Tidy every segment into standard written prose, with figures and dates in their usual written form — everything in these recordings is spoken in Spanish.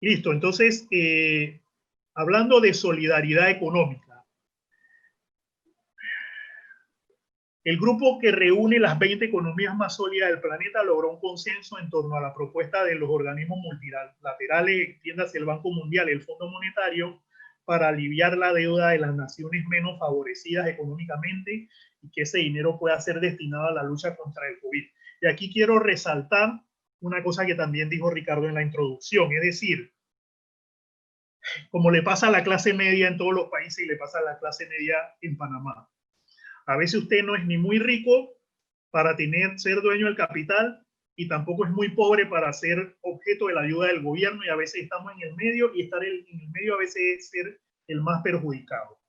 Listo, entonces, hablando de solidaridad económica, el grupo que reúne las 20 economías más sólidas del planeta logró un consenso en torno a la propuesta de los organismos multilaterales, entiéndase el Banco Mundial y el Fondo Monetario, para aliviar la deuda de las naciones menos favorecidas económicamente y que ese dinero pueda ser destinado a la lucha contra el COVID. Y aquí quiero resaltar una cosa que también dijo Ricardo en la introducción, es decir, como le pasa a la clase media en todos los países y le pasa a la clase media en Panamá. A veces usted no es ni muy rico para ser dueño del capital y tampoco es muy pobre para ser objeto de la ayuda del gobierno, y a veces estamos en el medio, y estar en el medio a veces es ser el más perjudicado.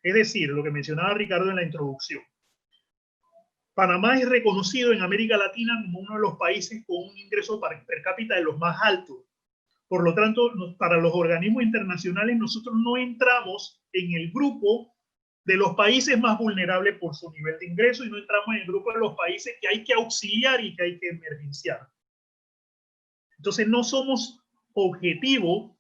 Es decir, lo que mencionaba Ricardo en la introducción. Panamá es reconocido en América Latina como uno de los países con un ingreso per cápita de los más altos. Por lo tanto, para los organismos internacionales, nosotros no entramos en el grupo de los países más vulnerables por su nivel de ingreso, y no entramos en el grupo de los países que hay que auxiliar y que hay que emergenciar. Entonces, no somos objetivo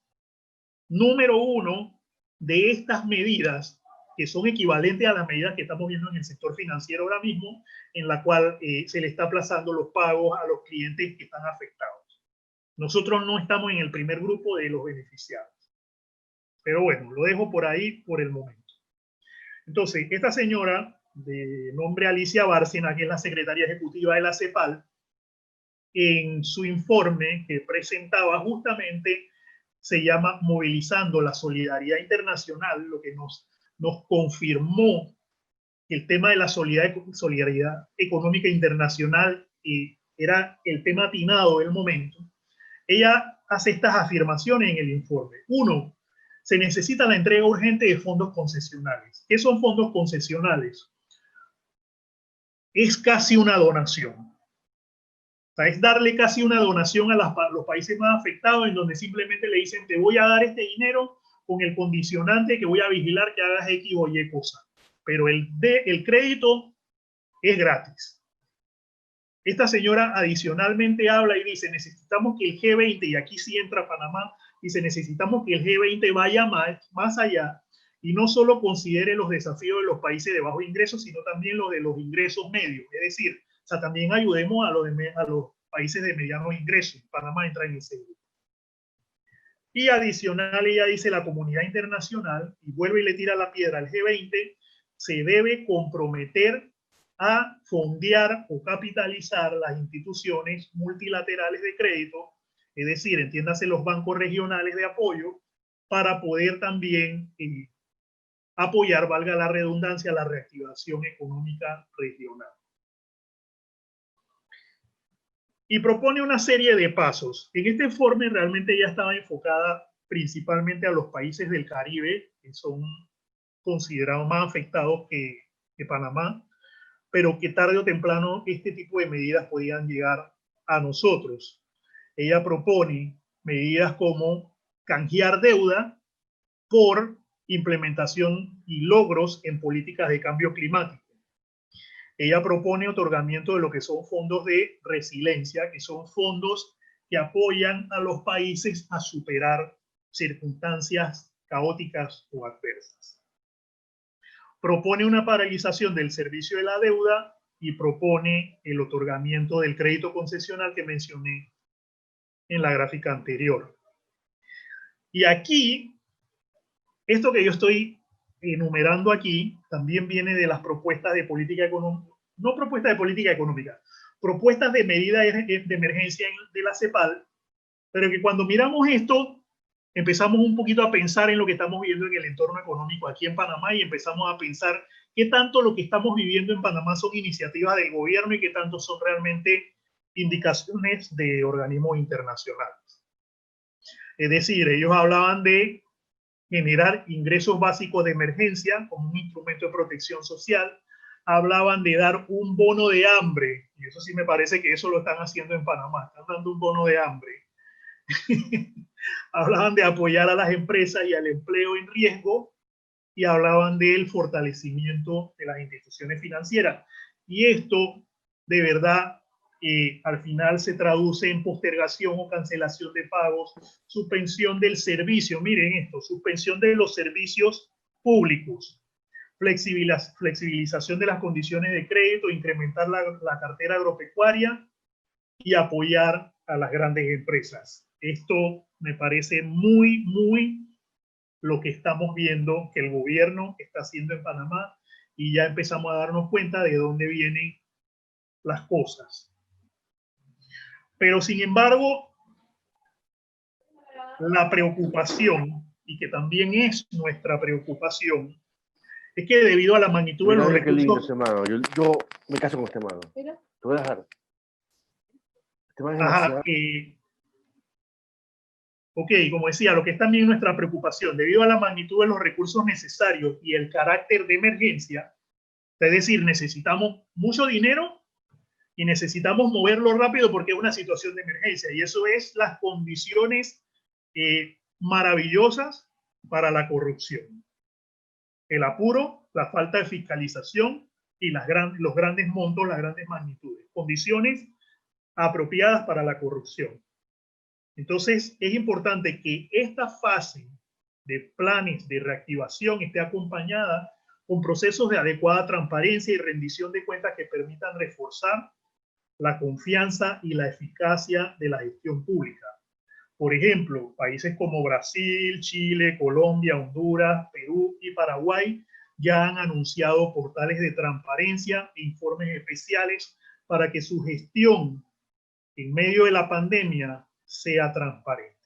número uno de estas medidas, que son equivalentes a las medidas que estamos viendo en el sector financiero ahora mismo, en la cual se le está aplazando los pagos a los clientes que están afectados. Nosotros no estamos en el primer grupo de los beneficiados. Pero bueno, lo dejo por ahí por el momento. Entonces, esta señora, de nombre Alicia Bárcena, que es la secretaria ejecutiva de la CEPAL, en su informe que presentaba justamente se llama Movilizando la Solidaridad Internacional, lo que nos confirmó que el tema de la solidaridad económica internacional era el tema atinado del momento. Ella hace estas afirmaciones en el informe. Uno, se necesita la entrega urgente de fondos concesionales. ¿Qué son fondos concesionales? Es casi una donación. O sea, es darle casi una donación a los países más afectados, en donde simplemente le dicen, te voy a dar este dinero con el condicionante que voy a vigilar que hagas X o Y cosa. Pero el crédito es gratis. Esta señora adicionalmente habla y dice, necesitamos que el G20, y aquí sí entra Panamá, dice, necesitamos que el G20 vaya más allá y no solo considere los desafíos de los países de bajo ingreso, sino también los de los ingresos medios. Es decir, o sea, también ayudemos a los países de mediano ingreso. Panamá entra en ese grupo. Y adicional, ella dice, la comunidad internacional, y vuelve y le tira la piedra al G20, se debe comprometer a fondear o capitalizar las instituciones multilaterales de crédito, es decir, entiéndase los bancos regionales de apoyo, para poder también apoyar, valga la redundancia, la reactivación económica regional. Y propone una serie de pasos. En este informe realmente ya estaba enfocada principalmente a los países del Caribe, que son considerados más afectados que Panamá, pero que tarde o temprano este tipo de medidas podían llegar a nosotros. Ella propone medidas como canjear deuda por implementación y logros en políticas de cambio climático. Ella propone otorgamiento de lo que son fondos de resiliencia, que son fondos que apoyan a los países a superar circunstancias caóticas o adversas. Propone una paralización del servicio de la deuda y propone el otorgamiento del crédito concesional que mencioné en la gráfica anterior. Y aquí, esto que yo estoy enumerando aquí también viene de las propuestas de política económica, no propuestas de política económica, propuestas de medidas de emergencia de la CEPAL, pero que cuando miramos esto empezamos un poquito a pensar en lo que estamos viviendo en el entorno económico aquí en Panamá, y empezamos a pensar qué tanto lo que estamos viviendo en Panamá son iniciativas del gobierno y qué tanto son realmente indicaciones de organismos internacionales. Es decir, ellos hablaban de generar ingresos básicos de emergencia como un instrumento de protección social, hablaban de dar un bono de hambre, y eso sí me parece que eso lo están haciendo en Panamá, están dando un bono de hambre. Hablaban de apoyar a las empresas y al empleo en riesgo, y hablaban del fortalecimiento de las instituciones financieras. Y esto, de verdad, al final se traduce en postergación o cancelación de pagos, suspensión del servicio, miren esto, suspensión de los servicios públicos, flexibilización de las condiciones de crédito, incrementar la cartera agropecuaria y apoyar a las grandes empresas. Esto me parece muy lo que estamos viendo que el gobierno está haciendo en Panamá, y ya empezamos a darnos cuenta de dónde vienen las cosas. Pero sin embargo, la preocupación, y que también es nuestra preocupación, es que debido a la magnitud de los Qué lindo recursos... este mano. Yo me caso con este mano. Te voy a dejar. Este mano es demasiado... Ok, como decía, lo que es también nuestra preocupación, debido a la magnitud de los recursos necesarios y el carácter de emergencia, es decir, necesitamos mucho dinero y necesitamos moverlo rápido porque es una situación de emergencia, y eso es las condiciones maravillosas para la corrupción. El apuro, la falta de fiscalización y los grandes montos, las grandes magnitudes. Condiciones apropiadas para la corrupción. Entonces, es importante que esta fase de planes de reactivación esté acompañada con procesos de adecuada transparencia y rendición de cuentas que permitan reforzar la confianza y la eficacia de la gestión pública. Por ejemplo, países como Brasil, Chile, Colombia, Honduras, Perú y Paraguay ya han anunciado portales de transparencia e informes especiales para que su gestión en medio de la pandemia sea transparente.